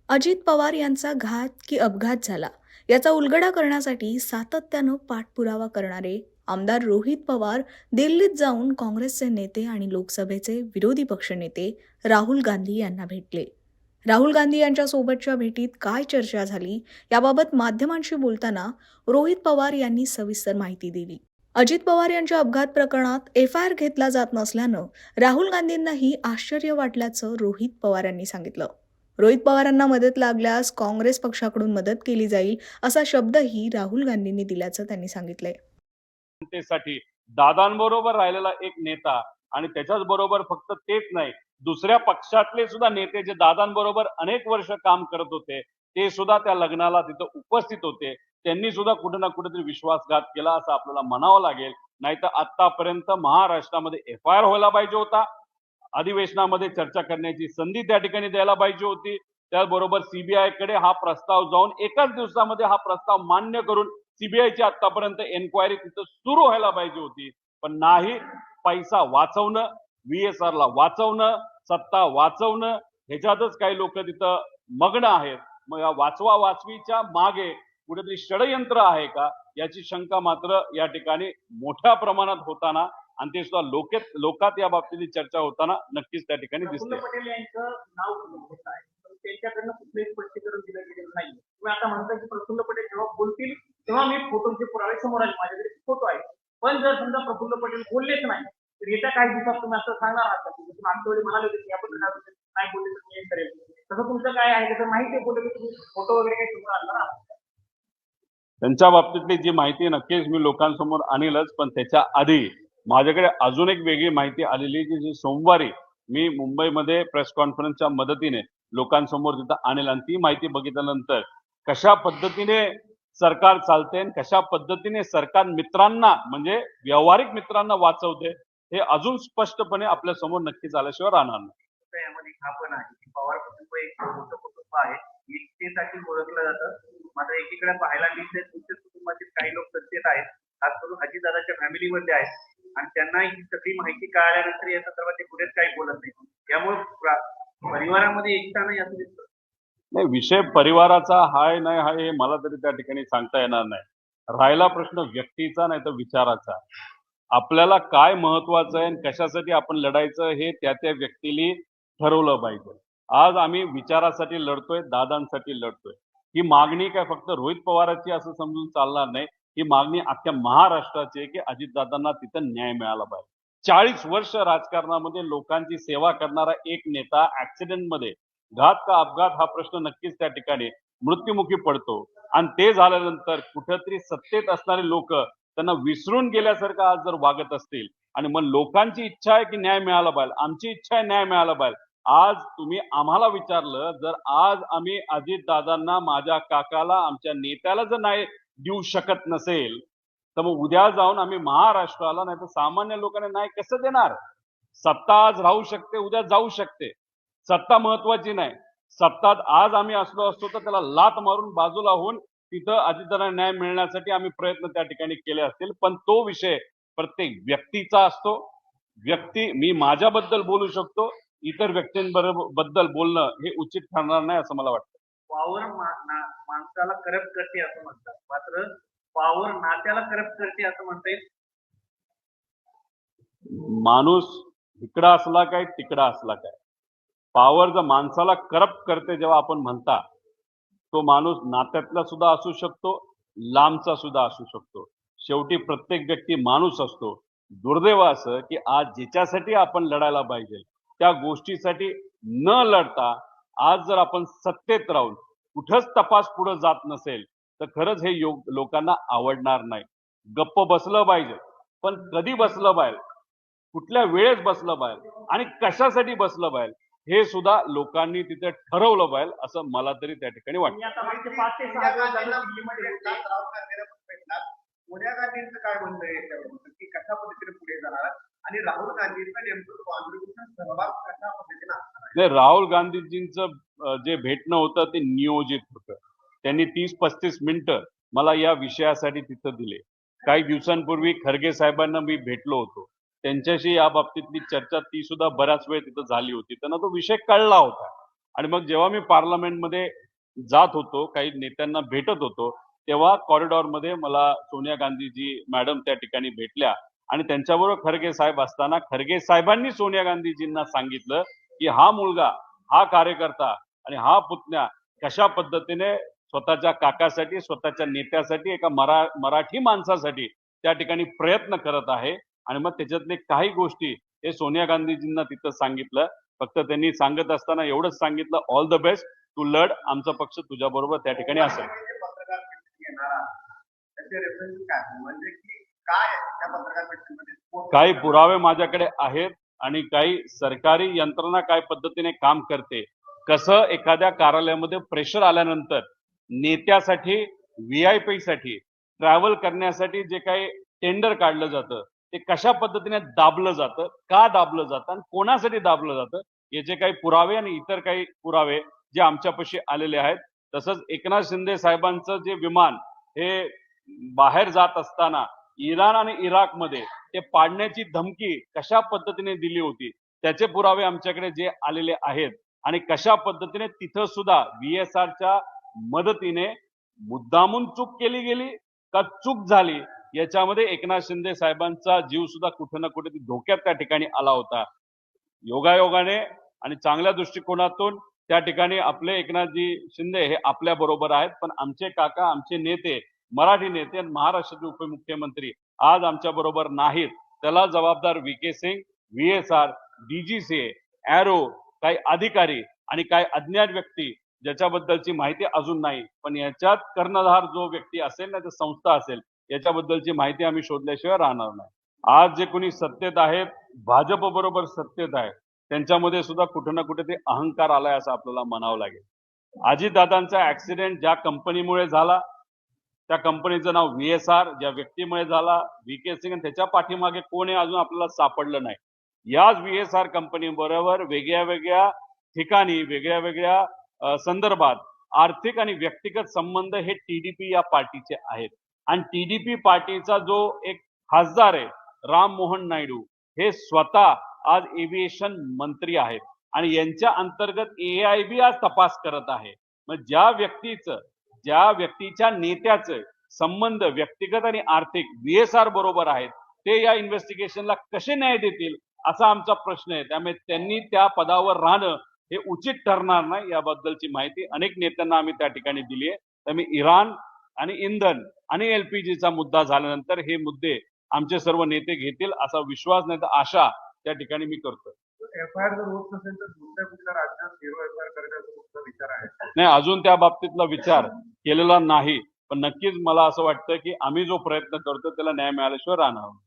अजित पवार यांचा घात की अपघात झाला याचा उलगडा करण्यासाठी सातत्यानं पाठपुरावा करणारे आमदार रोहित पवार दिल्लीत जाऊन काँग्रेसचे नेते आणि लोकसभेचे विरोधी पक्षनेते राहुल गांधी यांना भेटले. राहुल गांधी यांच्यासोबतच्या भेटीत काय चर्चा झाली याबाबत माध्यमांशी बोलताना रोहित पवार यांनी सविस्तर माहिती दिली. अजित पवार यांच्या अपघात प्रकरणात एफआयआर घेतला जात नसल्यानं राहुल गांधींनाही आश्चर्य वाटल्याचं रोहित पवार यांनी सांगितलं. रोहित पवारांना मदत लागल्यास काँग्रेस पक्षाकडून मदत केली जाईल असा शब्दही राहुल गांधींनी दिल्याचं त्यांनी सांगितलंय. जनतेसाठी दादांबरोबर राहिलेला एक नेता आणि त्याच्याच बरोबर फक्त तेच नाही, दुसऱ्या पक्षातले सुद्धा नेते जे दादांबरोबर अनेक वर्ष काम करत होते ते सुद्धा त्या लग्नाला तिथं उपस्थित होते. त्यांनी सुद्धा कुठे ना कुठेतरी विश्वासघात केला असं आपल्याला म्हणावं लागेल. नाहीतर आतापर्यंत महाराष्ट्रामध्ये एफआयआर व्हायला पाहिजे होता, अधिवेशनामध्ये चर्चा करण्याची संधी त्या ठिकाणी द्यायला पाहिजे होती. त्याचबरोबर सीबीआय कडे हा प्रस्ताव जाऊन एकाच दिवसामध्ये हा प्रस्ताव मान्य करून सीबीआयची आतापर्यंत एन्क्वायरी तिथं सुरू व्हायला पाहिजे होती. पण नाही, पैसा वाचवणं, VSR ला वाचवणं, सत्ता वाचवणं ह्याच्यातच काही लोक तिथं मग्न आहेत. मग या वाचवा वाचवीच्या मागे कुठेतरी षडयंत्र आहे का याची शंका मात्र या ठिकाणी मोठ्या प्रमाणात होताना आणि ते सुद्धा लोकात या बाबतीत चर्चा होताना नक्कीच त्या ठिकाणी दिसते. प्रफुल्ल पटेल यांचं नाव होत आहे, पण त्यांच्याकडनं कुठलंही स्पष्टीकरण दिलं गेलेलं नाही. तुम्ही आता म्हणता की प्रफुल्ल पटेल जेव्हा बोलतील तेव्हा मी फोटोचे पुरावे समोर आले, माझ्याकडे फोटो आहे. पण जर समजा प्रफुल्ल पटेल बोललेच नाही तर येत्या काही दिवसात तुम्ही असं सांगणार आहात का? तुम्ही मागच्या वेळी म्हणाले होते की आपण नाही बोलले तर मी करेल, तसं तुमचं काय आहे? जर माहिती बोलले तर तुम्ही फोटो वगैरे काही समोर आणणार आहात? त्यांच्या बाबतीतली जी माहिती नक्कीच मी लोकांसमोर आणीलच, पण त्याच्या आधी माझ्याकडे अजून एक वेगळी माहिती आलेली की जी सोमवारी मी मुंबईमध्ये प्रेस कॉन्फरन्सच्या मदतीने लोकांसमोर तिथं आणेल. आणि ती माहिती बघितल्यानंतर कशा पद्धतीने सरकार चालते आणि कशा पद्धतीने सरकार मित्रांना म्हणजे व्यावहारिक मित्रांना वाचवते हे अजून स्पष्टपणे आपल्या समोर नक्कीच आल्याशिवाय राहणार नाही. यामध्ये हा पण आहे की पवार कुटुंब एक मोठं कुटुंब आहे, एकतेसाठी ओळखलं जातं. मात्र एकीकडे पाहायला गेलं तर तुमच्या कुटुंबातील काही लोक सत्तेत आहेत, खास करून अजितदादाच्या फॅमिलीमध्ये आहेत आणि त्यांना ही सगळी माहिती कळाल्यानंतर या संदर्भात ते कुठेच काही बोलत नाही. त्यामुळे परिवारामध्ये एकता नाही असं दिसतं. नाही, विषय परिवाराचा हाय नाही हाय हे मला तरी त्या ठिकाणी सांगता येणार नाही. राहिला प्रश्न व्यक्तीचा नाही तर विचाराचा. आपल्याला काय महत्वाचं आहे आणि कशासाठी आपण लढायचं हे त्या त्या व्यक्तीने ठरवलं पाहिजे. आज आम्ही विचारासाठी लढतोय, दादांसाठी लढतोय. ही मागणी काय फक्त रोहित पवारांची असं समजून चालणार नाही. ही मागणी अख्ख्या महाराष्ट्राची आहे की अजितदादांना तिथं न्याय मिळाला पाहिजे. 40 वर्ष राजकारणामध्ये लोकांची सेवा करणारा एक नेता ऍक्सिडेंटमध्ये घात का अपघात हा प्रश्न नक्कीच त्या ठिकाणी मृत्युमुखी पडतो. आणि ते झाल्यानंतर कुठेतरी सत्तेत असणारे लोक त्यांना विसरून गेल्यासारखं आज जर वागत असतील आणि मग लोकांची इच्छा आहे की न्याय मिळाला पाहिजे, आमची इच्छा आहे न्याय मिळाला पाहिजे. आज तुम्ही आम्हाला विचारलं, जर आज आम्ही अजितदादांना, माझ्या काकाला, आमच्या नेत्याला जर न्याय देऊ शकत नसेल तर मग उद्या जाऊन आम्ही महाराष्ट्राला नाही तर सामान्य लोकांना न्याय कसं देणार? सत्ता आज राहू शकते, उद्या जाऊ शकते. सत्ता महत्वाची नाही. सत्तात आज आम्ही असलो असतो तर त्याला लात मारून बाजूला होऊन तिथं अजितदादांना न्याय मिळण्यासाठी आम्ही प्रयत्न त्या ठिकाणी केले असतील. पण तो विषय प्रत्येक व्यक्तीचा असतो. व्यक्ती, मी माझ्याबद्दल बोलू शकतो, इतर व्यक्तींबद्दल बोलणं हे उचित ठरणार नाही असं मला वाटतं. पॉवर माणसाला करप्ट करते असं म्हणतात, मात्र पॉवर नात्याला करप्ट करते असं म्हणता येईल. माणूस इकडं असला काय तिकडं असला काय, पॉवर जर माणसाला करप्ट करते जेव्हा आपण म्हणता, तो माणूस नात्यातला सुद्धा असू शकतो, लांबचा सुद्धा असू शकतो. शेवटी प्रत्येक व्यक्ती माणूस असतो. दुर्दैव असं की आज ज्याच्यासाठी आपण लढायला पाहिजे त्या गोष्टीसाठी न लढता आज जर आपण सत्तेत राहून कुठंच तपास पुढे जात नसेल तर खरंच हे लोकांना आवडणार नाही. गप्प बसलं पाहिजे, पण कधी बसलं पाहिजे, कुठल्या वेळेस बसलं पाहिजे आणि कशासाठी बसलं पाहिजे हे सुद्धा लोकांनी तिथे ठरवलं पाहिजे असं मला तरी त्या ठिकाणी वाटतं. सोनिया गांधींचं काय म्हणणं आहे याच्यावर की कशा पद्धतीने पुढे जाणार आणि राहुल गांधींचा नेमकं कॉन्ट्रीब्युशन सहभाग कशा पद्धतीने असणार? राहुल गांधीजींचं जे भेटणं होतं ते नियोजित होतं. त्यांनी 30-35 मिनिटं मला या विषयासाठी तिथं दिले. काही दिवसांपूर्वी खरगे साहेबांना मी भेटलो होतो, त्यांच्याशी या बाबतीतली चर्चा ती सुद्धा बऱ्याच वेळ तिथं झाली होती. त्यांना तो विषय कळला होता आणि मग जेव्हा मी पार्लमेंटमध्ये जात होतो, काही नेत्यांना भेटत होतो, तेव्हा कॉरिडॉरमध्ये मला सोनिया गांधीजी मॅडम त्या ठिकाणी भेटल्या आणि त्यांच्याबरोबर खरगे साहेब असताना खरगे साहेबांनी सोनिया गांधीजींना सांगितलं की हा मुलगा, हा कार्यकर्ता आणि हा पुतण्या कशा पद्धतीने स्वतःच्या काकासाठी, स्वतःच्या नेत्यासाठी, एका मराठी माणसासाठी त्या ठिकाणी प्रयत्न करत आहे. आणि मग त्याच्यातले काही गोष्टी हे सोनिया गांधीजींना तिथं सांगितलं. फक्त त्यांनी सांगत असताना एवढंच सांगितलं, ऑल द बेस्ट, तू लढ, आमचा पक्ष तुझ्या बरोबर त्या ठिकाणी असेल. पत्रकार परिषद घेणार आहात, त्याचे रेफरन्स काय म्हणजे की काय त्या पत्रकार परिषदेमध्ये काही पुरावे माझ्याकडे आहेत आणि काही सरकारी यंत्रणा काय पद्धतीने काम करते, कसं एखाद्या कार्यालयामध्ये प्रेशर आल्यानंतर नेत्यासाठी, व्हीआयपी साठी ट्रॅव्हल करण्यासाठी जे काही टेंडर काढलं जातं ते कशा पद्धतीने दाबलं जातं, का दाबलं जातं आणि कोणासाठी दाबलं जातं, याचे काही पुरावे आणि इतर काही पुरावे जे आमच्यापाशी आलेले आहेत. तसंच एकनाथ शिंदे साहेबांचं जे विमान हे बाहेर जात असताना इराण आणि इराकमध्ये ते पाडण्याची धमकी कशा पद्धतीने दिली होती, त्याचे पुरावे आमच्याकडे जे आलेले आहेत. आणि कशा पद्धतीने तिथं सुद्धा VSRच्या मदतीने मुद्दामून चूक केली गेली का चूक झाली, याच्यामध्ये एकनाथ शिंदे साहेबांचा जीव सुद्धा कुठे ना कुठे धोक्यात त्या ठिकाणी आला होता. योगायोगाने आणि चांगल्या दृष्टिकोनातून त्या ठिकाणी आपले एकनाथजी शिंदे हे आपल्या बरोबर आहेत, पण आमचे काका, आमचे नेते, मराठी नेते आणि महाराष्ट्राचे उपमुख्यमंत्री आज आमच्या बरोबर नाहीत. त्याला जबाबदार VK Singh, VSR, DGCA, aero, काही अधिकारी आणि काही अज्ञात व्यक्ती ज्याच्याबद्दलची माहिती अजून नाही, पण याच्यात कर्णधार जो व्यक्ती असेल ना, तर संस्था असेल, याच्याबद्दलची माहिती आम्ही शोधल्याशिवाय राहणार नाही. आज जे कोणी सत्तेत आहेत, भाजप बरोबर सत्तेत आहे, त्यांच्यामध्ये सुद्धा कुठे ना कुठे ते अहंकार आलाय असं आपल्याला म्हणावं लागेल. अजितदादांचा ऍक्सिडेंट ज्या कंपनीमुळे झाला, त्या कंपनीचं नाव VSR, ज्या व्यक्तीमुळे झाला VK सिंग, आणि त्याच्या पाठीमागे कोण आहे अजून आपल्याला सापडलं नाही. याच VSR कंपनी बरोबर वेगळ्या वेगळ्या ठिकाणी, वेगळ्या वेगळ्या संदर्भात आर्थिक आणि व्यक्तिगत संबंध हे TDP या पार्टीचे आहेत. आणि TDP पार्टीचा जो एक खासदार आहे राम मोहन नायडू, हे स्वतः आज एव्हिएशन मंत्री आहेत आणि यांच्या अंतर्गत AIB आज तपास करत आहे. मग ज्या व्यक्तीच्या नेत्याचे संबंध व्यक्तिगत आणि आर्थिक VSR बरोबर आहेत, ते या इन्व्हेस्टिगेशनला कसे न्याय देतील असा आमचा प्रश्न आहे. त्यामुळे त्यांनी त्या पदावर राहणं हे उचित ठरणार नाही. याबद्दलची माहिती अनेक नेत्यांना आम्ही त्या ठिकाणी दिली आहे. त्यामुळे इराण आणि इंधन आणि LPGचा मुद्दा झाल्यानंतर हे मुद्दे आमचे सर्व नेते घेतील असा विश्वास नाही तर आशा त्या ठिकाणी मी करतो. FIR जर होत नसेल तर दुसऱ्या कुठल्या राज्यात FIR करण्याचा तुमचा विचार आहे? नाही, अजून त्या बाबतीतला विचार केलेला नाही, पण नक्कीच मला असं वाटतं की आम्ही जो प्रयत्न करतो त्याला न्याय मिळाल्याशिवाय राहणार नाही.